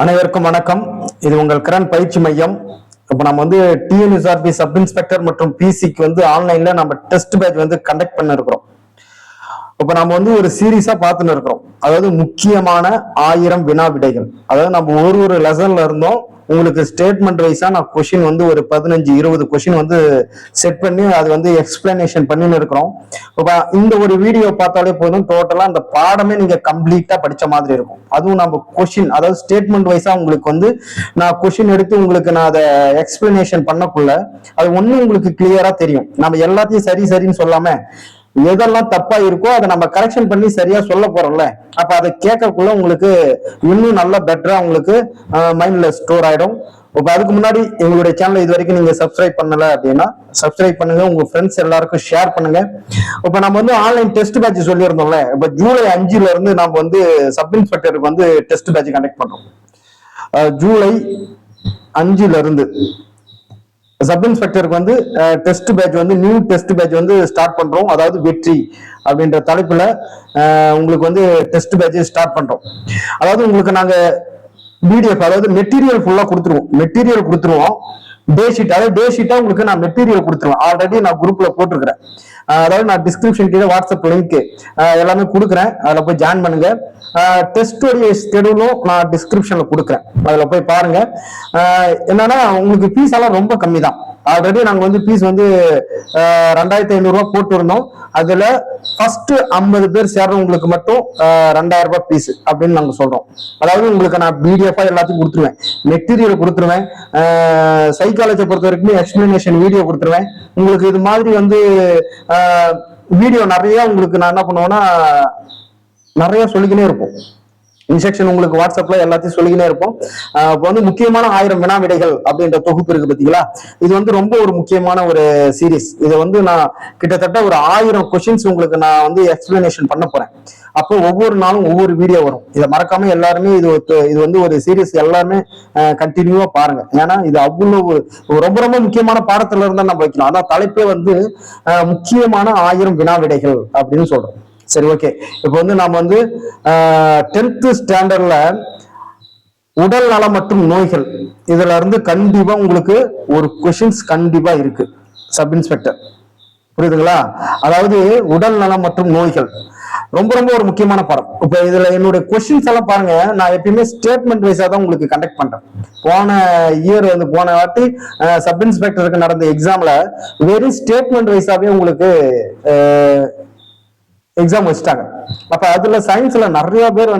அனைவருக்கும் வணக்கம். இது உங்கள் கிரண் பயிற்சி மையம். இப்போ நம்ம டிஎன்எஸ்ஆர்பி சப் இன்ஸ்பெக்டர் மற்றும் பிசிக்கு ஆன்லைன்ல நம்ம டெஸ்ட் பேட்ச் கண்டக்ட் பண்ண இருக்கிறோம். இப்ப நம்ம ஒரு சீரீஸா பார்த்துன்னு இருக்கிறோம். அதாவது முக்கியமான 1000 வினா விடைகள். அதாவது நம்ம ஒரு லெசன்ல இருந்தோம் உங்களுக்கு ஸ்டேட்மெண்ட் வைஸா நான் கொஸ்டின் ஒரு 15-20 கொஸ்டின் செட் பண்ணி அது எக்ஸ்பிளனேஷன் பண்ணின்னு இருக்கிறோம். இந்த ஒரு வீடியோ பார்த்தாலே போதும், டோட்டலா அந்த பாடமே நீங்க கம்ப்ளீட்டா படிச்ச மாதிரி இருக்கும். அதுவும் நம்ம கொஸ்டின் அதாவது ஸ்டேட்மெண்ட் வைஸா உங்களுக்கு நான் கொஸ்டின் எடுத்து உங்களுக்கு நான் அதை எக்ஸ்பிளனேஷன் பண்ணக்குள்ள அது உங்களுக்கு கிளியரா தெரியும். நம்ம எல்லாத்தையும் சரின்னு சொல்லாம எதெல்லாம் தப்பா இருக்கோ அதை நம்ம கரெக்ஷன் பண்ணி சரியா சொல்ல போறோம்ல, அப்ப அதை கேட்கக்குள்ள உங்களுக்கு இன்னும் நல்லா பெட்டரா உங்களுக்கு மைண்ட்ல ஸ்டோர் ஆயிடும். இப்ப அதுக்கு முன்னாடி எங்களுடைய சேனல் இது வரைக்கும் நீங்க சப்ஸ்கிரைப் பண்ணல அப்படின்னா சப்ஸ்கிரைப் பண்ணுங்க, உங்க ஃப்ரெண்ட்ஸ் எல்லாருக்கும் ஷேர் பண்ணுங்க. இப்ப நம்ம ஆன்லைன் டெஸ்ட் பேட்ச் சொல்லியிருந்தோம்ல, இப்ப ஜூலை 5ல இருந்து நம்ம சப் இன்ஸ்பெக்டருக்கு டெஸ்ட் பேட்ச் கண்டக்ட் பண்றோம். ஜூலை 5ல இருந்து சப் இன்ஸ்பெக்டருக்கு test batch new test batch start பண்றோம். அதாவது வெற்றி அப்படின்ற தலைப்புல உங்களுக்கு டெஸ்ட் பேட்ச் ஸ்டார்ட் பண்றோம். அதாவது உங்களுக்கு நாங்க பிடிஎஃப் அதாவது மெட்டீரியல் ஃபுல்லா கொடுத்துருவோம். டே ஷீட்டா உங்களுக்கு நான் மெட்டீரியல் கொடுத்துருவேன். ஆல்ரெடி நான் குரூப்ல போட்டிருக்கிறேன். அதாவது நான் டிஸ்கிரிப்ஷன் கீழே வாட்ஸ்அப் லிங்க் எல்லாமே கொடுக்குறேன், அதுல போய் ஜாயின் பண்ணுங்க. டெஸ்டோடைய ஸ்கெடியூலும் நான் டிஸ்கிரிப்ஷன்ல கொடுக்குறேன், அதுல போய் பாருங்க. என்னன்னா உங்களுக்கு ஃபீஸ் எல்லாம் ரொம்ப கம்மி தான். ஆல்ரெடி நாங்க ஃபீஸ் 2500 ரூபாய் போட்டு இருந்தோம். அதுல ஃபர்ஸ்ட் 50 பேர் சேர்றவங்களுக்கு மட்டும் 2000 ரூபாய் ஃபீஸ் அப்படின்னு நாங்க சொல்றோம். அதாவது உங்களுக்கு நான் பிடிஎஃப் எல்லாத்தையும் கொடுத்துருவேன், மெட்டீரியல் கொடுத்துருவேன், சைக்காலஜியை பொறுத்த வரைக்கும் எக்ஸ்பிளனேஷன் வீடியோ கொடுத்துருவேன். உங்களுக்கு இது மாதிரி வீடியோ நிறைய உங்களுக்கு நான் என்ன பண்ணுவேன்னா நிறைய சொல்லிக்கினே இருப்போம். இன்ஸ்ட்ரக்ஷன் உங்களுக்கு வாட்ஸ்அப்ல எல்லாத்தையும் சொல்லிக்கினே இருப்போம். இப்போ முக்கியமான 1000 வினா விடைகள் அப்படின்ற தொகுப்பு இருக்கு பாத்தீங்களா, இது ரொம்ப ஒரு முக்கியமான ஒரு சீரீஸ். இதை நான் கிட்டத்தட்ட ஒரு 1000 கொஸ்டின்ஸ் உங்களுக்கு நான் எக்ஸ்பிளனேஷன் பண்ண போறேன். அப்போ ஒவ்வொரு நாளும் ஒவ்வொரு வீடியோ வரும். இதை மறக்காம எல்லாருமே இது ஒரு சீரீஸ் எல்லாருமே கண்டினியூவா பாருங்க. ஏன்னா இது அவ்வளவு ரொம்ப ரொம்ப முக்கியமான பாடத்துல இருந்தா நம்ம வைக்கலாம். அதான் தலைப்பே முக்கியமான 1000 வினா விடைகள் அப்படின்னு சொல்றோம். சரி, ஓகே. இப்போ நாம 10th ஸ்டாண்டர்ட்ல உடல் நலம் மற்றும் நோய்கள் இதுல இருந்து கண்டிப்பா உங்களுக்கு ஒரு கொஸ்டின்ஸ் கண்டிப்பா இருக்கு சப் இன்ஸ்பெக்டர், புரியுதுங்களா? அதாவது உடல் நலம் மற்றும் நோய்கள் ரொம்ப ரொம்ப ஒரு முக்கியமான பாடம். இப்ப இதுல என்னுடைய கொஸ்டின்ஸ் எல்லாம் பாருங்க, நான் எப்பயுமே ஸ்டேட்மெண்ட் வைஸா தான் உங்களுக்கு கண்டக்ட் பண்றேன். போன இயர் போன வாட்டி சப் இன்ஸ்பெக்டருக்கு நடந்த எக்ஸாம்ல வெறும் ஸ்டேட்மெண்ட் வைஸாவே உங்களுக்கு எக்ஸாம் வச்சுட்டாங்க. அப்ப அதுல சயின்ஸ்ல நிறைய பேர்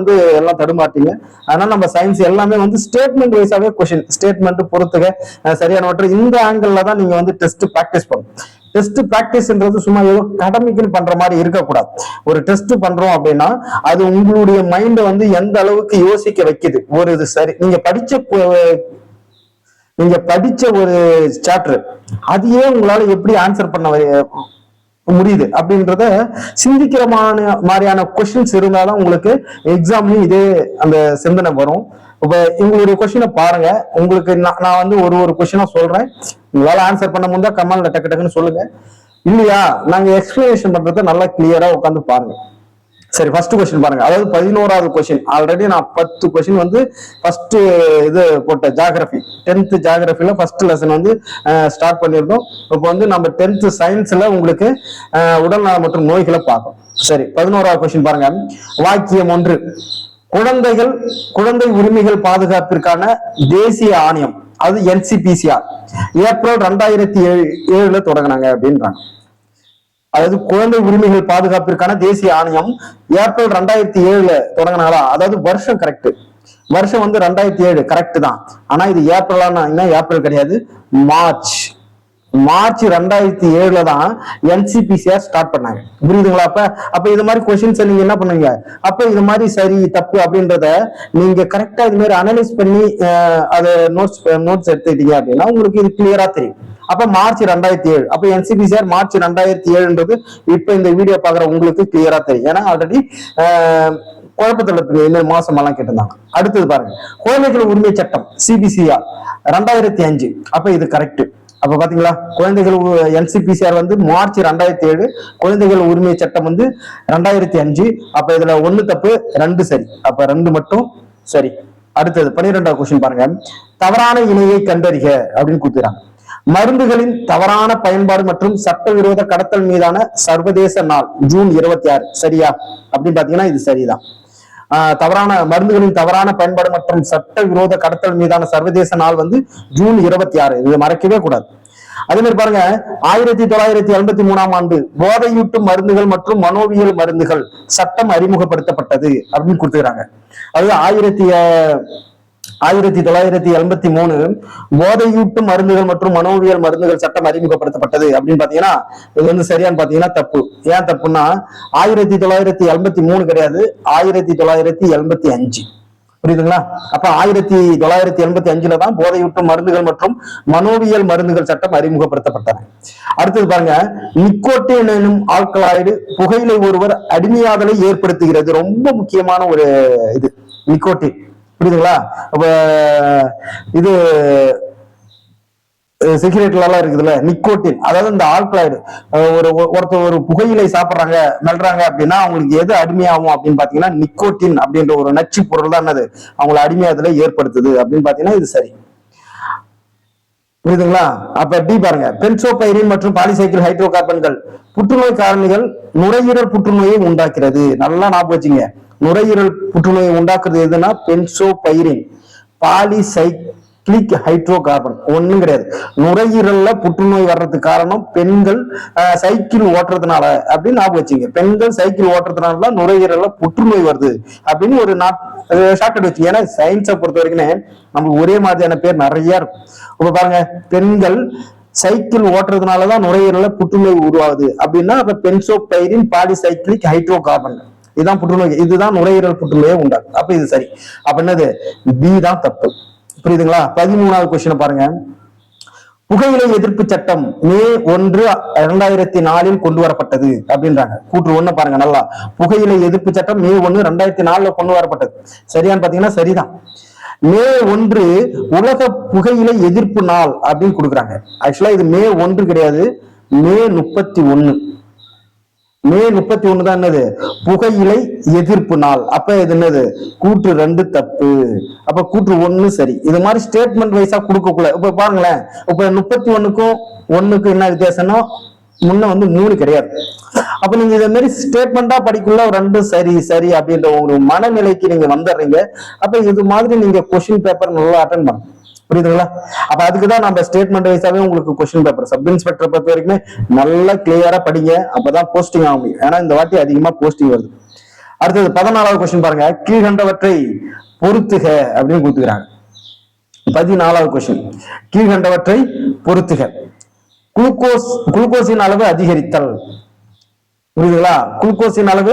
எல்லாம் தடுமாட்டீங்க. அதனால நம்ம சயின்ஸ் எல்லாமே ஸ்டேட்மெண்ட் வைஸாவே கொஸ்டின் ஸ்டேட்மெண்ட் பொறுத்துக்க சரியானவற்றை இந்த ஆங்கிள் தான் நீங்க டெஸ்ட் பிராக்டிஸ் பண்ணணும். டெஸ்ட் பிராக்டிஸ்ன்றது சும்மா ஏதோ கடமைக்குன்னு பண்ற மாதிரி இருக்கக்கூடாது. ஒரு டெஸ்ட் பண்றோம் அப்படின்னா அது உங்களுடைய மைண்டை எந்த அளவுக்கு யோசிக்க வைக்குது. ஒரு இது சரி நீங்க படிச்ச ஒரு சாப்டர் அதையே உங்களால எப்படி ஆன்சர் பண்ண முடியுது அப்படின்றத சிந்திக்கிற மாதிரியான கொஸ்டின்ஸ் இருந்தாதான் உங்களுக்கு எக்ஸாம்லயும் இதே அந்த சிந்தனை வரும். இப்ப உங்களுடைய கொஸ்டினை பாருங்க. உங்களுக்கு நான் ஒரு கொஸ்டினா சொல்றேன். உங்களால ஆன்சர் பண்ண முடிஞ்சா கமெண்ட்ல டக்குன்னு சொல்லுங்க. இல்லையா நாங்க எக்ஸ்பிளனேஷன் பண்றத நல்லா கிளியரா உட்காந்து பாருங்க. சரி, ஃபர்ஸ்ட் கொஸ்டின் பாருங்க. அதாவது 11வது கொஸ்டின். ஆல்ரெடி நான் 10 கொஸ்டின் ஃபர்ஸ்ட் இது போட்ட ஜியோகிராஃபி 10th ஜியோகிராஃபில ஃபர்ஸ்ட் லெசன் ஸ்டார்ட் பண்ணியிருந்தோம். இப்போ நம்ம 10th சயின்ஸ்ல உங்களுக்கு உடல்நலம் மற்றும் நோய்களை பார்க்கணும். சரி, 11வது கொஸ்டின் பாருங்க. வாக்கியம் 1, குழந்தை உரிமைகள் பாதுகாப்பிற்கான தேசிய ஆணையம் அது NCPCR ஏப்ரல் 2007 தொடங்கினாங்க அப்படின்றாங்க. அதாவது குழந்தை உரிமைகள் பாதுகாப்பிற்கான தேசிய ஆணையம் ஏப்ரல் 2007 தொடங்கினாங்களா? அதாவது வருஷம் கரெக்ட், வருஷம் 2007 கரெக்ட் தான். ஆனா இது ஏப்ரல் கிடையாது, மார்ச் 2007 தான் NCPCR ஸ்டார்ட் பண்ணாங்க. புரியுதுங்களா? அப்ப இது மாதிரி கொஸ்டின்ஸ் நீங்க என்ன பண்ணுவீங்க, அப்ப இது மாதிரி சரி தப்பு அப்படின்றத நீங்க கரெக்டா இது மாதிரி அனலைஸ் பண்ணி அதை நோட்ஸ் எடுத்துக்கிட்டீங்க அப்படின்னா உங்களுக்கு இது கிளியரா தெரியும். அப்ப மார்ச் 2007, அப்ப NCPCR மார்ச் 2007ன்றது இப்ப இந்த வீடியோ பாக்குற உங்களுக்கு கிளியரா தெரியும். ஏன்னா ஆல்ரெடி குழப்பத்துல இந்த மாசம் எல்லாம் கேட்டிருந்தாங்க. அடுத்தது பாருங்க, குழந்தைகள் உரிமை சட்டம் CBCR 2005. அப்ப இது கரெக்ட். அப்ப பாத்தீங்களா, குழந்தைகள் NCPCR மார்ச் 2007, குழந்தைகள் உரிமை சட்டம் 2005. அப்ப இதுல 1 தப்பு 2 சரி, அப்ப 2 மட்டும் சரி. அடுத்தது 12வது கொஸ்டின் பாருங்க. தவறான இணையை கண்டறிக அப்படின்னு கொடுத்துறாங்க. மருந்துகளின் தவறான பயன்பாடு மற்றும் சட்டவிரோத கடத்தல் மீதான சர்வதேச நாள் ஜூன் 26. சரியா அப்படின்னு பாத்தீங்கன்னா இது சரிதான். தவறான மருந்துகளின் தவறான பயன்பாடு மற்றும் சட்டவிரோத கடத்தல் மீதான சர்வதேச நாள் வந்து ஜூன் 26. இதை மறக்கவே கூடாது. அதே மாதிரி பாருங்க, 1983 போதையூட்டும் மருந்துகள் மற்றும் மனோவியல் மருந்துகள் சட்டம் அறிமுகப்படுத்தப்பட்டது அப்படின்னு கொடுத்துக்கிறாங்க. அது 1983 போதையூட்டும் மருந்துகள் மற்றும் மனோவியல் மருந்துகள் சட்டம் அறிமுகப்படுத்தப்பட்டது அப்படின்னு பாத்தீங்கன்னா இது வந்து சரியான்னு பாத்தீங்கன்னா தப்பு. ஏன் தப்புன்னா 1983 கிடையாது, 1985. புரியுதுங்களா? அப்ப 1985 தான் போதையூட்டும் மருந்துகள் மற்றும் மனோவியல் மருந்துகள் சட்டம் அறிமுகப்படுத்தப்பட்டது. அடுத்தது பாருங்க, நிக்கோட்டின் எனும் ஆல்கலாய்டு புகையிலை ஒருவர் அடிமையாதலை ஏற்படுத்துகிறது. ரொம்ப முக்கியமான ஒரு இது நிக்கோட்டின். புரியுதுங்களா? அப்ப இது சிகரெட்ல எல்லாம் இருக்குதுல்ல நிக்கோட்டின், அதாவது இந்த ஆல்கலாய்டு. ஒருத்தர் ஒரு புகையிலை சாப்பிட்றாங்க மெல்றாங்க அப்படின்னா அவங்களுக்கு எது அடிமையாகும் அப்படின்னு பாத்தீங்கன்னா நிக்கோட்டின் அப்படின்ற ஒரு நச்சு பொருள் தான் என்னது அவங்களை அடிமையாதலை ஏற்படுத்துது அப்படின்னு பாத்தீங்கன்னா இது சரி. புரியுதுங்களா? அப்ப டி பாருங்க, பென்சோபைரின் மற்றும் பாலிசைக்கிள் ஹைட்ரோ கார்பன்கள் புற்றுநோய் காரணிகள், நுரையீரல் புற்றுநோயை உண்டாக்குறது. நல்லா ஞாபகம் வச்சுங்க, நுரையீரல் புற்றுநோயை உண்டாக்குறது எதுனா பென்சோபைரின் பாலிசைக்ளிக் ஹைட்ரோ கார்பன். ஒண்ணும் கிடையாது, நுரையீரல்ல புற்றுநோய் வர்றதுக்கு காரணம் பெண்கள் சைக்கிள் ஓட்டுறதுனால அப்படின்னு ஞாபகம் வச்சுங்க. பெண்கள் சைக்கிள் ஓட்டுறதுனால நுரையீரல்ல புற்றுநோய் வருது அப்படின்னு ஒரு ஷார்ட்கட் வச்சு. ஏன்னா சயின்ஸை பொறுத்த வரைக்கும் நமக்கு ஒரே மாதிரியான பேர் நிறைய இருக்கும். இப்ப பாருங்க, பெண்கள் சைக்கிள் ஓட்டுறதுனாலதான் நுரையீரல்ல புற்றுநோய் உருவாகுது அப்படின்னா அப்ப பென்சோபைரின் பாலிசைக்ளிக் ஹைட்ரோ கார்பன் இதுதான் புற்றுநோய், இதுதான் நுரையீரல் புற்றுநோயை உண்டாகும். அப்ப இது சரி. அப்ப என்னது பி தான் தப்பு. புரியுதுங்களா? 13வது கொஸ்டின் பாருங்க, புகையிலை எதிர்ப்பு சட்டம் மே 1, 2004 கொண்டு வரப்பட்டது அப்படின்றாங்க. கூற்று 1 பாருங்க நல்லா, புகையிலை எதிர்ப்பு சட்டம் மே 1, 2004 கொண்டு வரப்பட்டது. சரியான்னு பாத்தீங்கன்னா சரிதான். மே 1 உலக புகையிலை எதிர்ப்பு நாள் அப்படின்னு கொடுக்குறாங்க. ஆக்சுவலா இது மே 1 கிடையாது, மே 31. மே 31 தான் என்னது புகையிலை எதிர்ப்பு நாள். அப்ப இது என்னது கூற்று 2 தப்பு. அப்ப கூற்று 1 சரி. இது மாதிரி ஸ்டேட்மெண்ட் வைஸா கொடுக்கக்கூடாது. இப்ப பாருங்களேன், இப்ப 31க்கும் 1க்கும் என்ன வித்தியாசம்னா முன்ன வந்து 3 கிடையாது. அப்ப நீங்க இதே மாதிரி ஸ்டேட்மெண்டா படிக்குள்ள 2 சரி சரி அப்படின்ற ஒரு மனநிலைக்கு நீங்க வந்துடுறீங்க. அப்ப இது மாதிரி நீங்க கொஸ்டின் பேப்பர் நல்லா அட்டென்ட் பண்ணணும். புரியுதுங்களா? அப்ப அதுக்குதான் நம்ம ஸ்டேட்மெண்ட் வைஸாவே உங்களுக்கு கொஸ்டின் பேப்பர் சப் இன்ஸ்பெக்டர் பொறுத்த வரைக்குமே நல்லா கிளியரா படிங்க. அப்பதான் போஸ்டிங் ஆக முடியும். ஏன்னா இந்த வாட்டி அதிகமா போஸ்டிங் வருது. அடுத்தது 14வது கொஸ்டின் பாருங்க, கீழ்கண்டவற்றை பொருத்துக அப்படின்னு கொடுத்துக்கிறாங்க. 14வது கொஸ்டின், கீழ்கண்டவற்றை பொருத்துக. குளுக்கோஸின் அளவு அதிகரித்தல். புரியுதுங்களா? குளுக்கோஸின் அளவு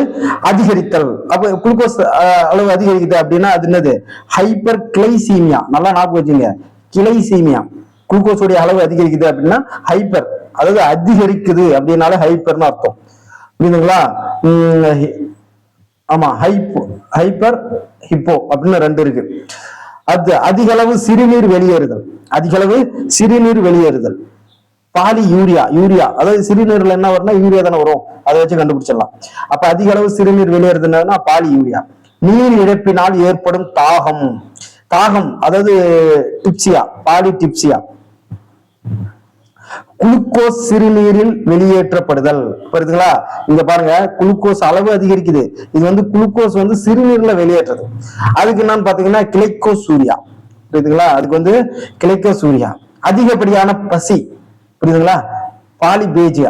அதிகரித்தல். அப்ப குளுக்கோஸ் அளவு அதிகரிக்குது அப்படின்னா அது என்னது ஹைப்பர் கிளைசீமியா. நல்லா ஞாபகம் வச்சுங்க, கிளைசீமியா. குளுக்கோஸோடைய அளவு அதிகரிக்குது அப்படின்னா ஹைப்பர், அதாவது அதிகரிக்குது அப்படின்னால ஹைப்பர்னு அர்த்தம். புரியுதுங்களா? ஆமா, ஹைப்பர் ஹிப்போ அப்படின்னு 2 இருக்கு. அது அதிக அளவு சிறுநீர் வெளியேறுதல். அதிக அளவு சிறுநீர் வெளியேறுதல் பாலி யூரியா, அதாவது சிறுநீர்ல என்ன வரும்னா யூரியா தானே வரும், அதை வச்சு கண்டுபிடிச்சிடலாம். அப்ப அதிக அளவு சிறுநீர் வெளியேறுதுன்னா பாலி யூரியா. நீர் இழப்பினால் ஏற்படும் தாகம் அதாவது டிப்சியா, பாலி டிப்சியா. குளுக்கோஸ் சிறுநீரில் வெளியேற்றப்படுதல். புரியுதுங்களா? இங்க பாருங்க, குளுக்கோஸ் அளவு அதிகரிக்குது. இது வந்து குளுக்கோஸ் வந்து சிறுநீர்ல வெளியேற்றது. அதுக்கு என்னன்னு பாத்தீங்கன்னா கிளைக்கோசூரியா. புரியுதுங்களா? அதுக்கு வந்து கிளைக்கோசூரியா. அதிகப்படியான பசி. புரியுதுங்களா? பாலிபேஜியா.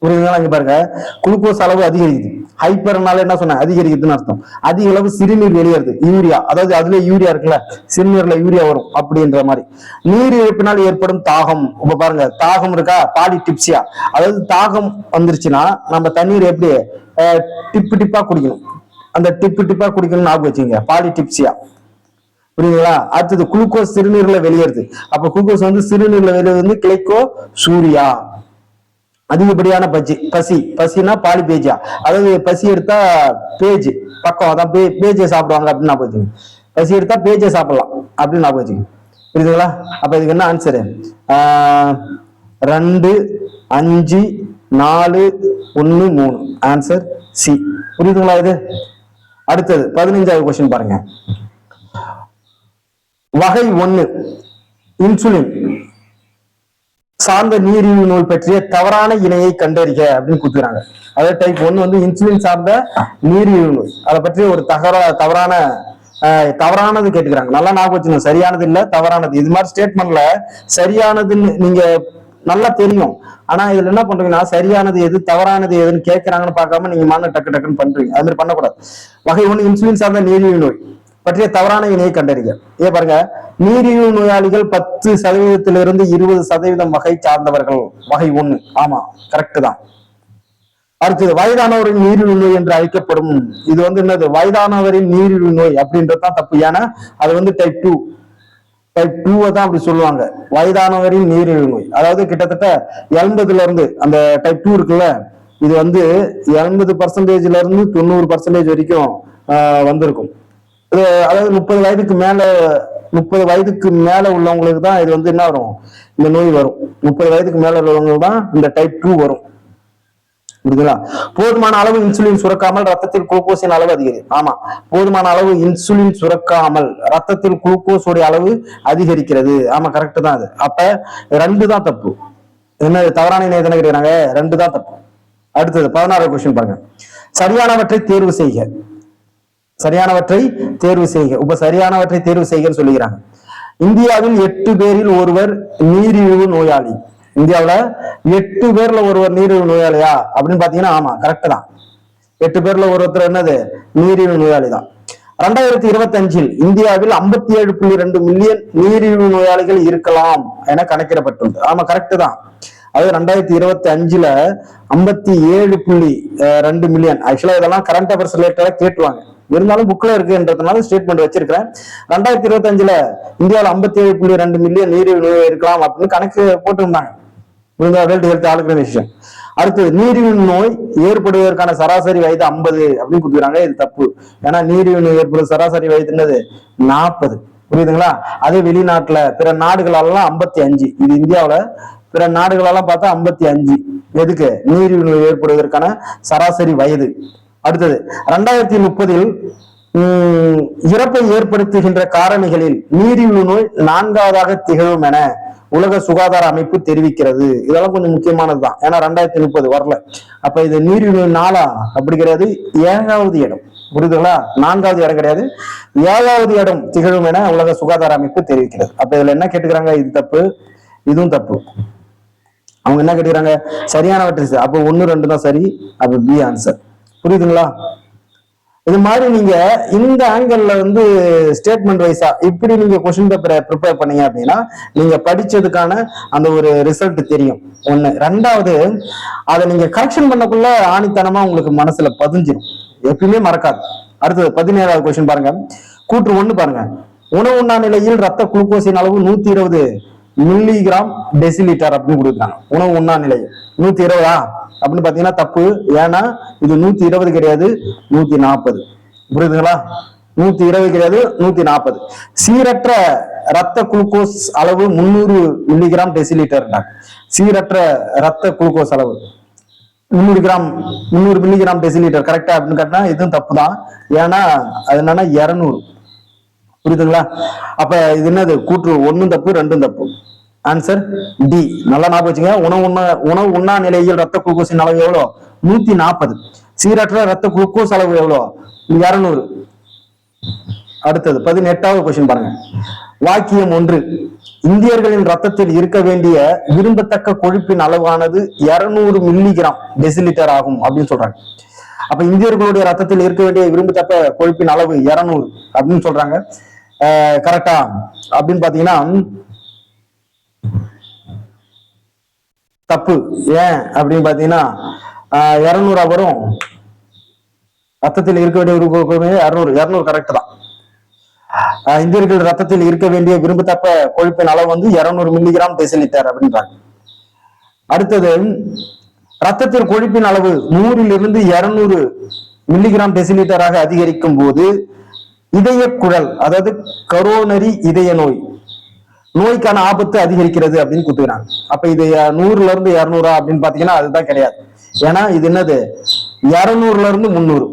புரியுதுங்களா? இங்க பாருங்க, குளுக்கோஸ் அளவு அதிகரிக்குது. ஹைப்பர்னால என்ன சொன்ன அதிகரிக்குதுன்னு அர்த்தம். அதிக அளவு சிறுநீர் வெளியேறுது, யூரியா, அதாவது அதுல யூரியா இருக்குல்ல, சிறுநீர்ல யூரியா வரும் அப்படின்ற மாதிரி. நீர் இழப்பினால் ஏற்படும் தாகம். இப்ப பாருங்க, தாகம் இருக்கா, பாலிடிப்சியா. அதாவது தாகம் வந்துருச்சுன்னா நம்ம தண்ணீர் எப்படி டிப்பு டிப்பா குடிக்கணும். அந்த டிப்பு டிப்பா குடிக்கணும்னு ஞாபகம் வச்சுங்க, பாலிடிப்சியா. புரியுதுங்களா? அடுத்தது குளுக்கோஸ் சிறுநீர்ல வெளியேறுது. அப்ப குளுக்கோஸ் வந்து சிறுநீர்ல வெளியேறது வந்து கிளைக்கோ சூரியா. அதிகப்படியான பசினா பாலிபேஜியா. அதாவது பசி எடுத்தா பேஜ் பக்கம், அதான் பேஜை சாப்பிடுவாங்க அப்படின்னு ஞாபகம் வச்சுங்க. பசி எடுத்தா பேஜை சாப்பிடலாம் அப்படின்னு ஞாபகம் வச்சுங்க. புரியுதுங்களா? அப்ப இதுக்கு என்ன ஆன்சரு? 2, 5, 4, 1, 3. Answer C. புரியுதுங்களா? இது அடுத்தது 15வது கொஸ்டின் பாருங்க. வகை 1 இன்சுலின் சார்ந்த நீரிழிவு நோய் பற்றிய தவறான இணையை கண்டறிக அப்படின்னு கொடுத்துறாங்க. அதாவது டைப் 1 வந்து இன்சுலின் சார்ந்த நீரிழிவு நோய், அதை பற்றி ஒரு தவறானது கேட்டுக்கிறாங்க. நல்லா ஞாபகம் வச்சுக்கணும், சரியானது இல்ல தவறானது. இது மாதிரி ஸ்டேட்மெண்ட்ல சரியானதுன்னு நீங்க நல்லா தெரியும், ஆனா இதுல என்ன பண்றீங்கன்னா சரியானது எது தவறானது எதுன்னு கேட்கறாங்கன்னு பார்க்காம நீங்க மான டக்குன்னு பண்றீங்க. அது மாதிரி பண்ணக்கூடாது. வகை 1 இன்சுலின் சார்ந்த நீரிழிவு நோய் பற்றிய தவறான இணையை கண்டறிக. பாருங்க, நீரிழிவு நோயாளிகள் 10% 20% வகை சார்ந்தவர்கள். வகை 1 ஆமா கரெக்ட் தான். அடுத்தது வயதானவரின் நீரிழிவு நோய் என்று அழைக்கப்படும். இது வந்து என்னது, வயதானவரின் நீரிழிவு நோய் அப்படின்றதுதான் தப்பு. ஏன்னா அது வந்து டைப் 2 தான் அப்படி சொல்லுவாங்க. வயதானவரின் நீரிழிவு நோய் அதாவது கிட்டத்தட்ட 80ல இருந்து அந்த டைப் 2 இருக்குல்ல, இது வந்து 80% 90% வரைக்கும் வந்திருக்கும். அதாவது 30 வயதுக்கு மேல உள்ளவங்களுக்கு தான் இது வந்து என்ன வரும், இந்த நோய் வரும். 30 வயதுக்கு மேல உள்ளவங்களுக்கு தான் இந்த டைப் 2 வரும். புரியுதுங்களா? போதுமான அளவு இன்சுலின் சுரக்காமல் ரத்தத்தில் குளுக்கோஸின் அளவு அதிகரிக்கும். ஆமா, போதுமான அளவு இன்சுலின் சுரக்காமல் ரத்தத்தில் குளுக்கோஸோடைய அளவு அதிகரிக்கிறது. ஆமா கரெக்ட் தான். அது அப்ப 2 தான் தப்பு. என்ன தவறான இணைய தானே கேட்கிறாங்க, 2 தான் தப்பு. அடுத்தது 16வது கொஸ்டின் பாருங்க. சரியானவற்றை தேர்வு செய்க. இப்ப சரியானவற்றை தேர்வு செய்கன்னு சொல்லுகிறாங்க. இந்தியாவில் 8 பேரில் ஒருவர் நீரிழிவு நோயாளி. இந்தியாவில 8 பேர்ல ஒருவர் நீரிழிவு நோயாளியா அப்படின்னு பாத்தீங்கன்னா ஆமா கரெக்ட் தான். 8 பேர்ல ஒருத்தர் என்னது, நீரிழிவு நோயாளி தான். 2025 இந்தியாவில் 57.2 மில்லியன் நீரிழிவு நோயாளிகள் இருக்கலாம் என கணக்கிடப்பட்டுள்ளது. ஆமா கரெக்ட் தான். அது 2025 57.2 மில்லியன். ஆக்சுவலா இதெல்லாம் கரண்ட் அஃபேர்ஸ் ரிலேட்டடா கேட்டுவாங்க, இருந்தாலும் புக்ல இருக்குன்றதுனால ஸ்டேட்மெண்ட் வச்சிருக்கிறேன். 2025 இந்தியாவில் 57.2 மில்லியன் நீரிழிவு நோய் இருக்கலாம் அப்படின்னு கணக்கு போட்டிருந்தாங்க. World health organisation. அடுத்தது நீரிழிவு நோய் ஏற்படுவதற்கான சராசரி வயது 50 அப்படின்னு கொடுக்குறாங்க. இது தப்பு. ஏன்னா நீரிழிவு நோய் ஏற்படுவது சராசரி வயது என்னது 40. புரியுதுங்களா? அதே வெளிநாட்டுல பிற நாடுகளெல்லாம் 55. இது இந்தியாவில பிற நாடுகளெல்லாம் பார்த்தா 55. எதுக்கு, நீரிழிவு நோய் ஏற்படுவதற்கான சராசரி வயது. அடுத்தது 2030 இறப்பை ஏற்படுத்துகின்ற காரணிகளில் நீரிழிவு நோய் 4வதாக திகழும் என உலக சுகாதார அமைப்பு தெரிவிக்கிறது. இதெல்லாம் கொஞ்சம் முக்கியமானதுதான், ஏன்னா 2030 வரல. அப்ப இது நீரிழிவு நோய் 4 அப்படி கிடையாது, 7வது இடம். புரியுதுங்களா? 4வது இடம் கிடையாது, 7வது இடம் திகழும் என உலக சுகாதார அமைப்பு தெரிவிக்கிறது. அப்ப இதுல என்ன கேட்டுக்கிறாங்க, இது தப்பு, இதுவும் தப்பு. அவங்க என்ன கேட்டுக்கிறாங்க, சரியானவற்றை. அப்போ 1 2 தான் சரி, அப்ப பி ஆன்சர். புரியுதுங்களா? இது மாதிரி நீங்க இந்த ஆங்கிள் வந்து ஸ்டேட்மெண்ட் வைஸா இப்படி நீங்க கொஸ்டின் பேப்பரை ப்ரிப்பேர் பண்ணீங்க அப்படின்னா நீங்க படிச்சதுக்கான அந்த ஒரு ரிசல்ட் தெரியும். 1. 2வது, அதை நீங்க கரெக்ஷன் பண்ணக்குள்ள ஆணித்தனமா உங்களுக்கு மனசுல பதிஞ்சிடும், எப்பயுமே மறக்காது. அடுத்தது 17வது கொஸ்டின் பாருங்க. கூற்று 1 பாருங்க. உணவு உண்ணா நிலையில் ரத்த குளுக்கோஸின் அளவு 120 மில்லிகிராம் டெசிலிட்டர் அப்படின்னு கொடுக்குறாங்க. உணவு உண்ணா நிலை 120 அப்படின்னு பாத்தீங்கன்னா தப்பு. ஏன்னா இது 120 கிடையாது, 140. புரியுதுங்களா? 120 கிடையாது, 140. சீரற்ற ரத்த குளுக்கோஸ் அளவு 300 மில்லிகிராம் டெசிலிட்டர். சீரற்ற ரத்த குளுக்கோஸ் அளவு 300 மில்லிகிராம் டெசிலிட்டர் கரெக்டா அப்படின்னு கேட்டா இதுவும் தப்பு தான். ஏன்னா அது என்னன்னா 200. புரியுதுங்களா? அப்ப இது என்னது, கூற்று 1 தப்பு 2 தப்பு. Answer D. நல்லா ஞாபகம் வச்சுங்க. உணவு உண்ணா நிலையில் ரத்த குளுக்கோஸின் அளவு எவ்வளோ, 140. சீரற்ற ரத்த குளுக்கோஸ் அளவு எவ்வளோ, 200. அடுத்தது 18வது கொஸ்டின் பாருங்க. வாக்கியம் 1. இந்தியர்களின் ரத்தத்தில் இருக்க வேண்டிய விரும்பத்தக்க கொழுப்பின் அளவானது 200 மில்லிகிராம் டெசிலிட்டர் ஆகும் அப்படின்னு சொல்றாங்க. அப்ப இந்தியர்களுடைய ரத்தத்தில் இருக்க வேண்டிய விரும்பத்தக்க கொழுப்பின் அளவு 200 அப்படின்னு சொல்றாங்க. கரெக்டா அப்படின்னு பாத்தீங்கன்னா தப்பு. ஏன் அப்படின்னு பாத்தீங்கன்னா 200 வரும். ரத்தத்தில் இருக்க வேண்டிய 200 கரெக்ட் தான். இந்தியர்கள் ரத்தத்தில் இருக்க வேண்டிய விரும்பத்தக்க கொழுப்பின் அளவு வந்து 200 மில்லிகிராம் டெசிலிட்டர் அப்படின்றாங்க. அடுத்தது, ரத்தத்தில் கொழுப்பின் அளவு 100 200 மில்லிகிராம் டெசிலிட்டராக அதிகரிக்கும் போது இதய குழல், அதாவது கரோனரி இதய நோய்க்கான ஆபத்து அதிகரிக்கிறது அப்படின்னு கொடுத்துக்கிறாங்க. அப்ப இது 100 200 அப்படின்னு பாத்தீங்கன்னா அதுதான் கிடையாது. ஏன்னா இது என்னது, 200 300.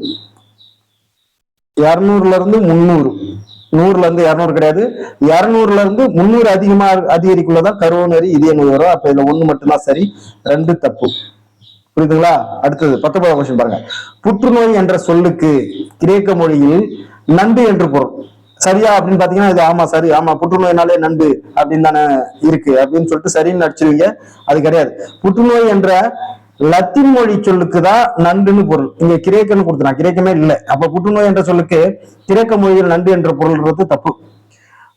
100ல இருந்து 200 கிடையாது, 200ல இருந்து 300 அதிகமா அதிகரிக்குள்ளதான் கரோனரி இதய நோய் வரும். அப்ப இதுல 1 மட்டும்தான் சரி, 2 தப்பு. புரியுதுங்களா? அடுத்தது 19ஆம் கொஸ்டின் பாருங்க. புற்றுநோய் என்ற சொல்லுக்கு கிரேக்க மொழியில் நண்டு என்று பொருள். சரியா அப்படின்னு பாத்தீங்கன்னா இது ஆமா சரி, ஆமா புற்றுநோயினாலே நண்டு அப்படின்னு தானே இருக்கு அப்படின்னு சொல்லிட்டு சரின்னு அடிச்சிருவீங்க. அது கிடையாது. புற்றுநோய் என்ற லத்தீன் மொழி சொல்லுக்குதான் நண்டுன்னு பொருள். இங்க கிரேக்கன்னு கொடுத்துறான், கிரேக்கமே இல்லை. அப்ப புற்றுநோய் என்ற சொல்லுக்கு கிரேக்க மொழியில் நண்டு என்ற பொருள்ன்றது தப்பு.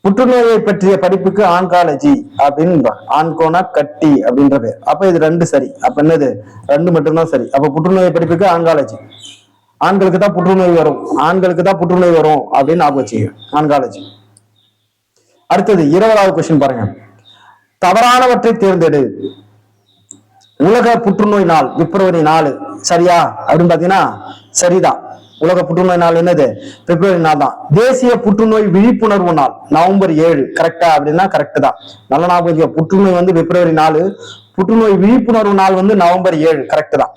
புற்றுநோயை பற்றிய படிப்புக்கு ஆன்காலஜி அப்படின்னு, ஆன்கோனா கட்டி அப்படின்ற பேர். அப்ப இது 2 சரி. அப்ப என்னது 2 மட்டும்தான் சரி. அப்ப புற்றுநோயை படிப்புக்கு ஆன்காலஜி. ஆண்களுக்கு தான் புற்றுநோய் வரும், ஆண்களுக்கு தான் புற்றுநோய் வரும் அப்படின்னு ஞாபகம் வச்சுக்க, ஆன்காலஜி. அடுத்தது 20வது கொஸ்டின் பாருங்க. தவறானவற்றை தேர்ந்தெடு. உலக புற்றுநோய் நாள் பிப்ரவரி 4 சரியா அப்படின்னு பாத்தீங்கன்னா சரிதான். உலக புற்றுநோய் நாள் என்னது? பிப்ரவரி 4 தான். தேசிய புற்றுநோய் விழிப்புணர்வு நாள் நவம்பர் 7 கரெக்டா அப்படின்னா கரெக்ட் தான். நல்ல ஞாபகம். புற்றுநோய் வந்து பிப்ரவரி 4, புற்றுநோய் விழிப்புணர்வு நாள் வந்து நவம்பர் 7 கரெக்ட் தான்.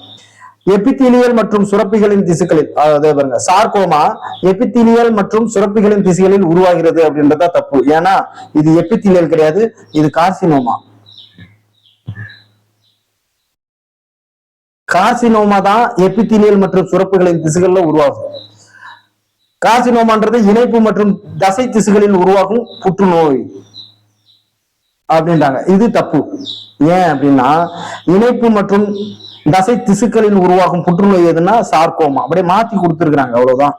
எபித்தீலியல் மற்றும் சுரப்பிகளின் திசுக்களில், அதாவது பாருங்க, சார்கோமா எபித்தீலியல் மற்றும் சுரப்பிகளின் திசுகளில் உருவாகிறது அப்படின்றதா தப்பு. ஏன்னா இது எபித்தீலியல் கிடையாது, இது கார்சினோமா. கார்சினோமா தான் எபித்தீலியல் மற்றும் சுரப்புகளின் திசுகள்ல உருவாகும். கார்சினோமான்றது இணைப்பு மற்றும் தசை திசுகளில் உருவாகும் புற்றுநோய் அப்படின்றாங்க. இது தப்பு. ஏன் அப்படின்னா இணைப்பு மற்றும் தசை திசுக்களில் உருவாகும் புற்றுநோய் எதுன்னா சார்கோமா. அப்படியே மாத்தி கொடுத்துருக்காங்க, அவ்வளவுதான்.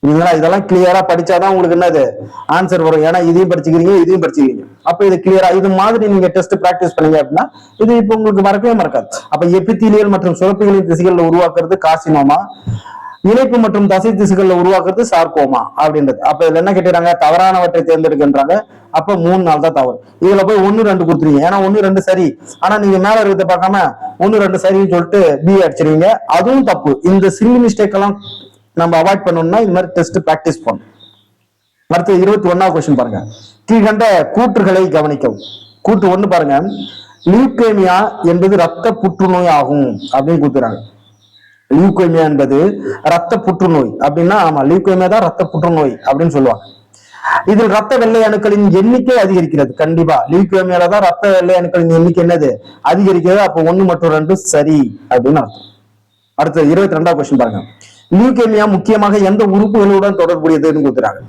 இதெல்லாம் கிளியரா படிச்சாதான் உங்களுக்கு என்னது ஆன்சர் வரும். ஏன்னா இதையும் படிச்சுக்கிறீங்க, இதையும் படிச்சுக்கிறீங்க. அப்ப இது கிளியரா இது மாதிரி நீங்க டெஸ்ட் பிராக்டிஸ் பண்ணீங்க அப்படின்னா இது இப்ப உங்களுக்கு மறக்கவே மறக்காது. அப்ப எபித்தீலியல் மற்றும் சுரப்பிகளின் திசுகளில் உருவாக்குறது கார்சினோமா, இணைப்பு மற்றும் தசை திசுகளில் உருவாக்குறது சார்கோமா அப்படின்றது. அப்ப இதுல என்ன கேட்டுறாங்க? தவறானவற்றை தேர்ந்தெடுக்கின்றாங்க. அப்ப 3 நாள் தான் தவறு. இதுல போய் 1, 2 கொடுத்துருவீங்க. ஏன்னா 1, 2 சரி. ஆனா நீங்க மேல இருக்கிறத பார்க்காம 1, 2 சரின்னு சொல்லிட்டு பி அடிச்சிருவீங்க. அதுவும் தப்பு. இந்த சில்லி மிஸ்டேக் எல்லாம் நம்ம அவாய்ட் பண்ணணும்னா இந்த மாதிரி டெஸ்ட் பிராக்டிஸ் பண்ணணும். அடுத்து 21ஆவது கொஸ்டின் பாருங்க. கீழ்கண்ட கூற்றுகளை கவனிக்கவும். கூற்று 1 பாருங்க. லியூகேமியா என்பது ரத்த புற்றுநோய் ஆகும் அப்படின்னு கொடுத்துறாங்க. லியூகேமியா என்பது ரத்த புற்றுநோய் அப்படின்னா ஆமா லியூகேமியா தான் ரத்த புற்றுநோய் அப்படின்னு சொல்லுவாங்க. இதில் ரத்த வெள்ளை அணுக்களின் எண்ணிக்கை அதிகரிக்கிறது. கண்டிப்பா லியூகேமியால தான் ரத்த வெள்ளை அணுக்களின் எண்ணிக்கை என்னது அதிகரிக்கிறது. அப்போ 1 மற்றும் 2 சரி அப்படின்னு அர்த்தம். அடுத்து 22ஆவது கொஸ்டின் பாருங்க. லியூகேமியா முக்கியமாக எந்த உறுப்புகளுடன் தொடர்புடையதுன்னு கொடுக்குறாங்க.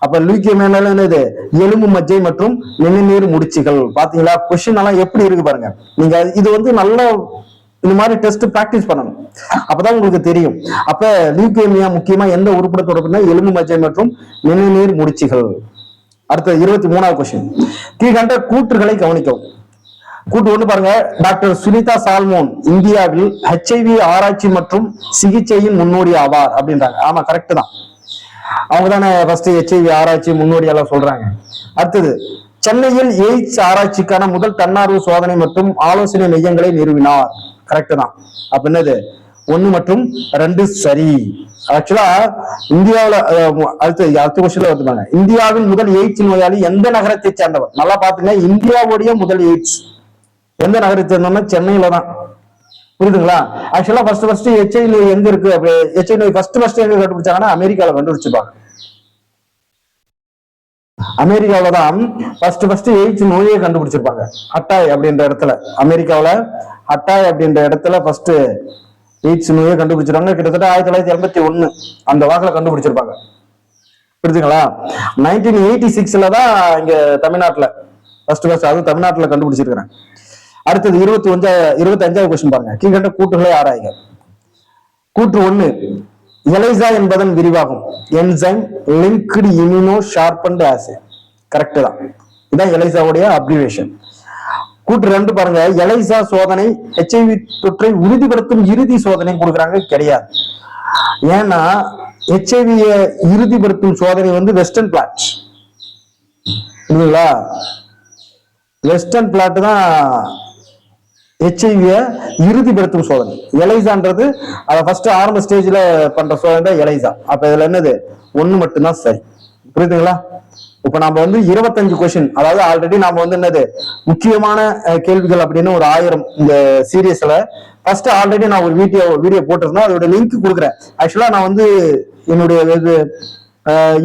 அப்ப லியூகேமியால என்னது? எலும்பு மஜ்ஜை மற்றும் நிணநீர் முடிச்சுகள். பாத்தீங்களா கொஸ்டின் எல்லாம் எப்படி இருக்கு பாருங்க. நீங்க இது வந்து நல்ல இந்த மாதிரி டெஸ்ட் பிராக்டிஸ் பண்ணணும், அப்பதான் உங்களுக்கு தெரியும். அப்ப லியூகேமியா முக்கியமா எந்த உறுப்புட தொடர்புனா எலும்பு மஜ்ஜை மற்றும் நிணநீர் முடிச்சுகள். அடுத்த 23ஆவது கொஸ்டின். கீழ்கண்ட கூற்றுகளை கவனிக்கவும். கூட்டு 1 பாருங்க. டாக்டர் சுனிதா சால்மோன் இந்தியாவில் HIV ஆராய்ச்சி மற்றும் சிகிச்சையின் முன்னோடி ஆவார் அப்படின்றாங்க. ஆமா கரெக்ட் தான். அவங்க தானே ஃபர்ஸ்ட் HIV ஆராய்ச்சி முன்னோடியால சொல்றாங்க. அடுத்தது சென்னையில் எய்ட்ஸ் ஆராய்ச்சிக்கான முதல் தன்னார்வ சோதனை மற்றும் ஆலோசனை மையங்களை நிறுவினார். கரெக்ட் தான். அப்ப என்னது 1 மற்றும் 2 சரி. ஆக்சுவலா இந்தியாவில அடுத்த கொஸ்டின்ல வந்துட்டாங்க. இந்தியாவின் முதல் எய்ட்ஸ் நோயாளி எந்த நகரத்தை சேர்ந்தவர்? நல்லா பாத்துங்க. இந்தியாவுடைய முதல் எய்ட்ஸ் எந்த நகரத்தை சேர்ந்தோம்னா சென்னையில தான். புரியுதுங்களா? ஆக்சுவலா ஃபர்ஸ்ட் HIV நோய் எங்க இருக்கு? HIV நோய் ஃபர்ஸ்ட் எங்க கண்டுபிடிச்சாங்கன்னா அமெரிக்கால கண்டுபிடிச்சிருப்பாங்க. அமெரிக்காவில தான் ஃபர்ஸ்ட் எய்ட்ஸ் நோயை கண்டுபிடிச்சிருப்பாங்க. ஹட்டாய் அப்படின்ற இடத்துல, அமெரிக்காவில ஹட்டாய் அப்படின்ற இடத்துல ஃபர்ஸ்ட் எய்ட்ஸ் நோயை கண்டுபிடிச்சிருக்காங்க. கிட்டத்தட்ட 1981 அந்த வாக்குல கண்டுபிடிச்சிருப்பாங்க. புரியுதுங்களா? 1986ல தான் இங்க தமிழ்நாட்டுல ஃபர்ஸ்ட் அது தமிழ்நாட்டுல கண்டுபிடிச்சிருக்கிறேன். அடுத்தது 25வது கொஸ்டின் பாருங்க. கீழ்கண்ட கூற்றுகளை ஆராய்க. கூற்று 1. எலைசா என்பதன் விரிவாகும் enzyme linked immunosorbent acid. Correct தான். இதான் எலைசாவுடைய அப்ரிவேஷன். கூற்று 2 பாருங்க. எலைசா சோதனை HIV தொற்றை உறுதிப்படுத்தும் இறுதி சோதனை கொடுக்குறாங்க. கிடையாது. ஏன்னா HIV இறுதிப்படுத்தும் சோதனை வந்து வெஸ்டர்ன் பிளாட். இல்லைங்களா? வெஸ்டர்ன் பிளாட் தான் HIV இறுதிப்படுத்தும் சோதனை. எலைசான்றது அதை ஃபர்ஸ்ட் ஆரம்ப ஸ்டேஜ்ல பண்ற சோதனை தான் எலைசா. அப்ப இதுல என்னது 1 மட்டும்தான் சரி. புரியுதுங்களா? இப்ப நம்ம வந்து 25 கொஸ்டின், அதாவது ஆல்ரெடி நாம வந்து என்னது முக்கியமான கேள்விகள் அப்படின்னு ஒரு 1000 இந்த சீரியஸ்ல ஃபர்ஸ்ட் ஆல்ரெடி நான் ஒரு வீடியோ போட்டிருந்தேன். அதோட லிங்க் கொடுக்குறேன். ஆக்சுவலா நான் வந்து என்னுடைய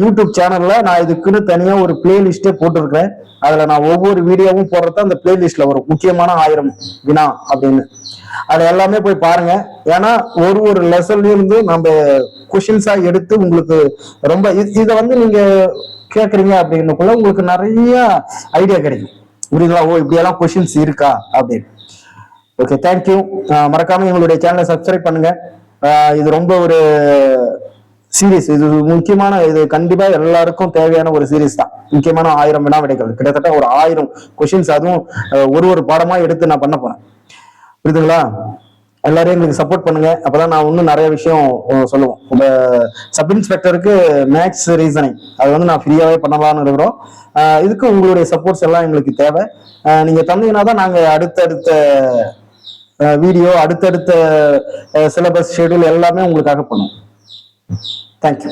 யூடியூப் சேனல்ல நான் இதுக்குன்னு தனியா ஒரு பிளேலிஸ்டே போட்டிருக்கிறேன். அதுல நான் ஒவ்வொரு வீடியோவும் போடுறத அந்த பிளேலிஸ்ட்ல வரும், முக்கியமான 1000 வினா அப்படின்னு. அது எல்லாமே போய் பாருங்க. ஏன்னா ஒரு லெசன்லயும் இருந்து நம்ம கொஷின்ஸா எடுத்து உங்களுக்கு ரொம்ப இதை வந்து நீங்க கேக்குறீங்க அப்படின்னுக்குள்ள உங்களுக்கு நிறைய ஐடியா கிடைக்கும். புரியுதுங்களா? ஓ இப்படியெல்லாம் கொஷின்ஸ் இருக்கா அப்படின்னு. Okay, thank you. மறக்காம எங்களுடைய சேனலை சப்ஸ்கிரைப் பண்ணுங்க. இது ரொம்ப ஒரு சீரீஸ், இது முக்கியமான, இது கண்டிப்பா எல்லாருக்கும் தேவையான ஒரு சீரீஸ் தான். முக்கியமான 1000 வினா விடைகள், கிட்டத்தட்ட ஒரு 1000 கொஷின்ஸ், அதுவும் ஒரு பாடமா எடுத்து நான் பண்ண போறேன். புரியுதுங்களா? எல்லாரையும் எங்களுக்கு சப்போர்ட் பண்ணுங்க. அப்பதான் நான் இன்னும் நிறைய விஷயம் சொல்லுவோம். உங்க சப் இன்ஸ்பெக்டருக்கு மேக்ஸ் ரீசனிங் அது வந்து நான் ஃப்ரீயாவே பண்ணலாம்னு இருக்கிறோம். இதுக்கு உங்களுடைய சப்போர்ட்ஸ் எல்லாம் எங்களுக்கு தேவை. நீங்க தந்தீங்கன்னா தான் நாங்க அடுத்தடுத்த வீடியோ, அடுத்தடுத்த சிலபஸ் ஷெடியூல் எல்லாமே உங்களுக்காக பண்ணுவோம். தேங்க்யூ.